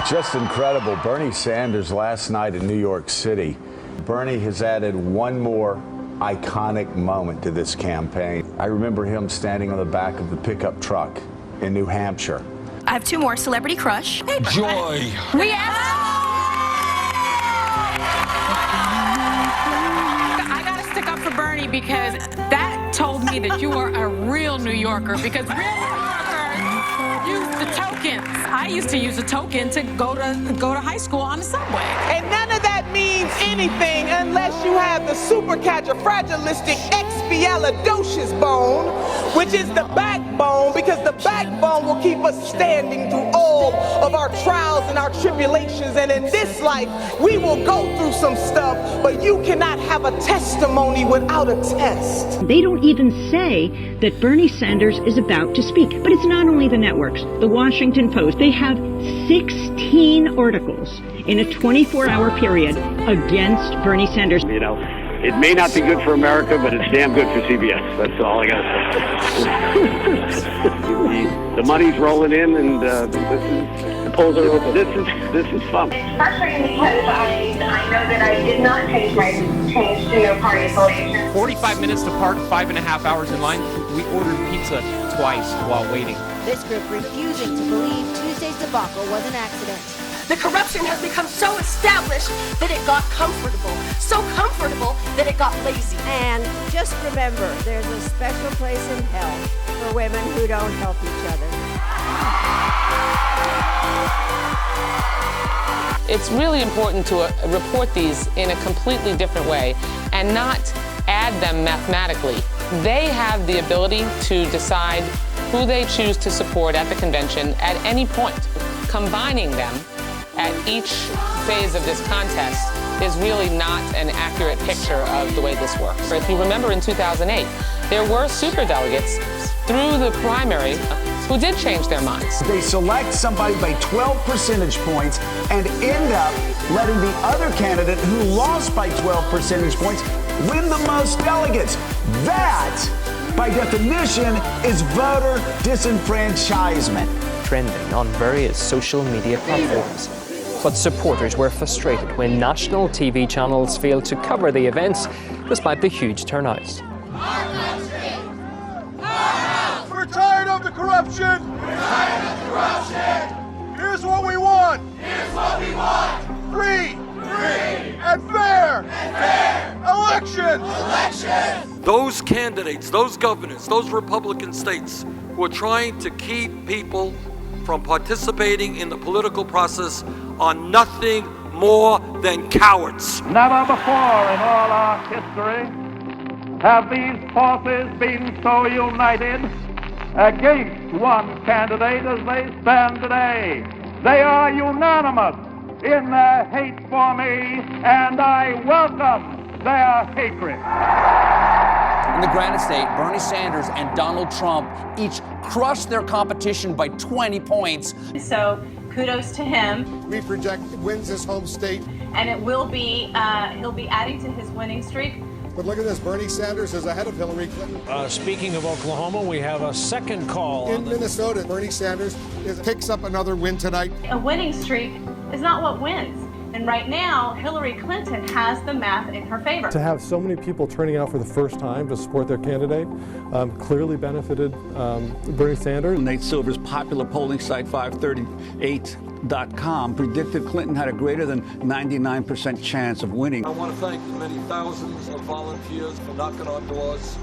Just incredible. Bernie Sanders last night in New York City. Bernie has added one more iconic moment to this campaign. I remember him standing on the back of the pickup truck in New Hampshire. I have two more. Celebrity crush. Joy. We asked. I gotta stick up for Bernie because that told me that you are a real New Yorker, because real New Yorkers use the tokens. I used to use a token to go to high school on the subway. And none of that means anything unless you have the supercalifragilisticexpialidocious bone, which is the backbone, because the backbone will keep us standing through all of our trials and our tribulations. And in this life, we will go through some stuff, but you cannot have a testimony without a test. They don't even say that Bernie Sanders is about to speak. But it's not only the networks. The Washington Post, they have 16 articles in a 24-hour period against Bernie Sanders. You know, it may not be good for America, but it's damn good for CBS. That's all I got to say. The money's rolling in, and the polls are open. This is fun. It's frustrating because I know that I did not change to no party affiliation. 45 minutes to park, 5.5 hours in line. We ordered pizza twice while waiting. This group refusing to believe Tuesday's debacle was an accident. The corruption has become so established that it got comfortable. So comfortable that it got lazy. And just remember, there's a special place in hell for women who don't help each other. It's really important to report these in a completely different way and not add them mathematically. They have the ability to decide who they choose to support at the convention at any point. Combining them at each phase of this contest is really not an accurate picture of the way this works. If you remember in 2008, there were superdelegates through the primary who did change their minds. They select somebody by 12 percentage points and end up letting the other candidate who lost by 12 percentage points win the most delegates. That, by definition, is voter disenfranchisement. Trending on various social media platforms. But supporters were frustrated when national TV channels failed to cover the events despite the huge turnouts. We're tired of the corruption. We're tired of the corruption. Here's what we want. Here's what we want. Free and fair elections. Those candidates, those governors, those Republican states who are trying to keep people from participating in the political process are nothing more than cowards. Never before in all our history have these forces been so united against one candidate as they stand today. They are unanimous in their hate for me, and I welcome their hatred. In the Granite State, Bernie Sanders and Donald Trump each crushed their competition by 20 points. So kudos to him. We project wins his home state. And it will be, he'll be adding to his winning streak. But look at this, Bernie Sanders is ahead of Hillary Clinton. Speaking of Oklahoma, we have a second call. In Minnesota, Bernie Sanders picks up another win tonight. A winning streak is not what wins. And right now, Hillary Clinton has the math in her favor. To have so many people turning out for the first time to support their candidate clearly benefited Bernie Sanders. Nate Silver's popular polling site 538.com predicted Clinton had a greater than 99% chance of winning. I want to thank the many thousands of volunteers for knocking on doors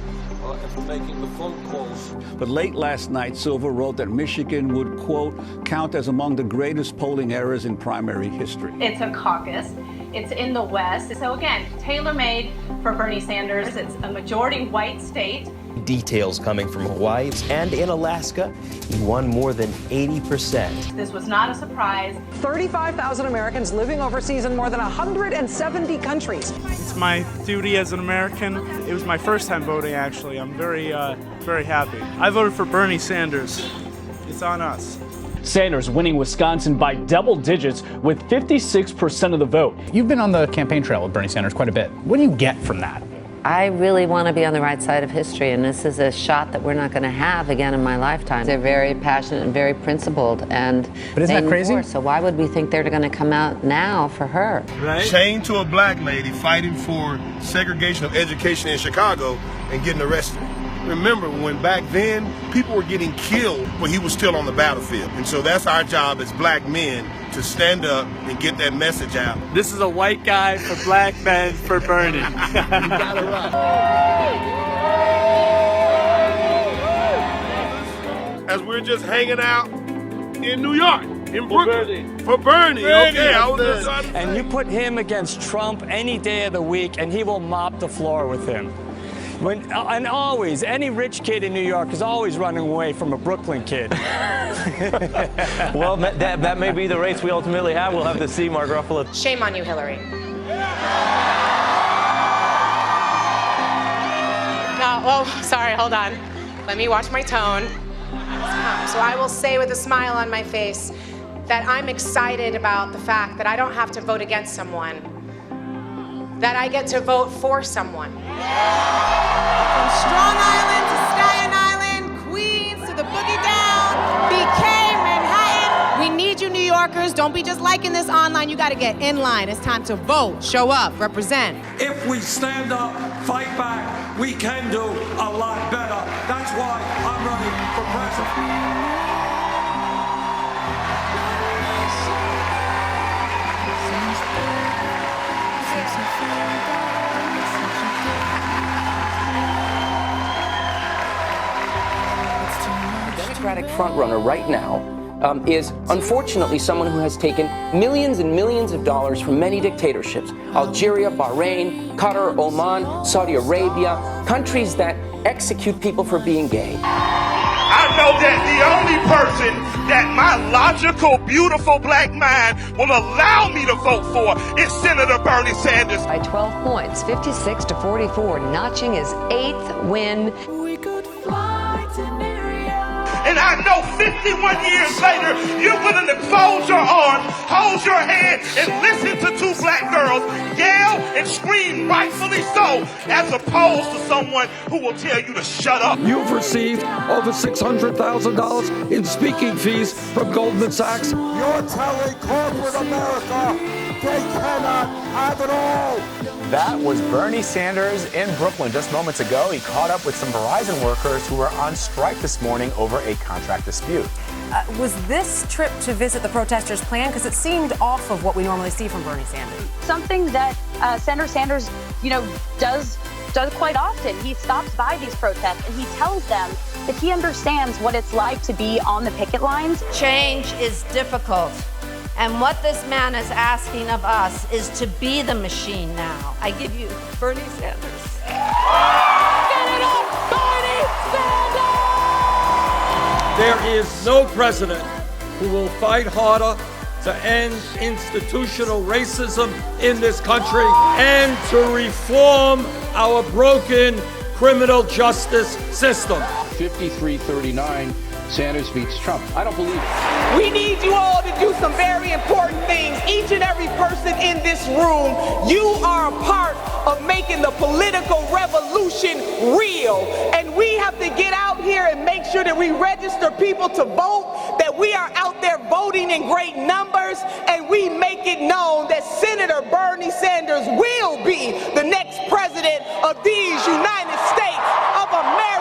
and for making the phone calls. But late last night, Silver wrote that Michigan would, quote, count as among the greatest polling errors in primary history. It's a caucus. It's in the West. So again, tailor-made for Bernie Sanders. It's a majority white state. Details coming from Hawaii and in Alaska, he won more than 80%. This was not a surprise. 35,000 Americans living overseas in more than 170 countries. It's my duty as an American. It was my first time voting, actually. I'm very happy. I voted for Bernie Sanders. It's on us. Sanders winning Wisconsin by double digits with 56% of the vote. You've been on the campaign trail with Bernie Sanders quite a bit. What do you get from that? I really want to be on the right side of history, and this is a shot that we're not going to have again in my lifetime. They're very passionate and very principled, and but isn't that crazy? So why would we think they're going to come out now for her? Right? Chained to a black lady fighting for segregation of education in Chicago and getting arrested. Remember when back then people were getting killed when he was still on the battlefield, and so that's our job as black men to stand up and get that message out. This is a white guy for black men for Bernie. You gotta run. As we're just hanging out in New York, in Brooklyn. For Bernie. Okay, I was just trying to say. And you put him against Trump any day of the week, and he will mop the floor with him. And always, any rich kid in New York is always running away from a Brooklyn kid. Well, that may be the race we ultimately have. We'll have to see, Mark Ruffalo. Shame on you, Hillary. Oh, sorry, hold on. Let me watch my tone. So I will say with a smile on my face that I'm excited about the fact that I don't have to vote against someone, that I get to vote for someone. From Strong Island to Staten Island, Queens to the Boogie Down, BK, Manhattan. We need you, New Yorkers. Don't be just liking this online. You got to get in line. It's time to vote, show up, represent. If we stand up, fight back, we can do a lot better. That's why I'm running for president. Democratic frontrunner right now is unfortunately someone who has taken millions and millions of dollars from many dictatorships: Algeria, Bahrain, Qatar, Oman, Saudi Arabia, countries that execute people for being gay. I know that the only person that my logical, beautiful black mind will allow me to vote for is Senator Bernie Sanders. By 12 points, 56 to 44, notching his 8th win. We could fly to And I know 51 years later, you're willing to fold your arms, hold your hand, and listen to two black girls yell and scream, rightfully so, as opposed to someone who will tell you to shut up. You've received over $600,000 in speaking fees from Goldman Sachs. You're telling corporate America they cannot have it all. That was Bernie Sanders in Brooklyn just moments ago. He caught up with some Verizon workers who were on strike this morning over a contract dispute. Was this trip to visit the protesters planned? Because it seemed off of what we normally see from Bernie Sanders. Something that Senator Sanders, does quite often. He stops by these protests and he tells them that he understands what it's like to be on the picket lines. Change is difficult. And what this man is asking of us is to be the machine now. I give you Bernie Sanders. Get it up, Bernie Sanders! There is no president who will fight harder to end institutional racism in this country and to reform our broken criminal justice system. 53-39, Sanders beats Trump. I don't believe it. We need you all to do some very important things. Each and every person in this room, you are a part of making the political revolution real. And we have to get out here and make sure that we register people to vote, that we are out there voting in great numbers, and we make it known that Senator Bernie Sanders will be the next president of these United States of America.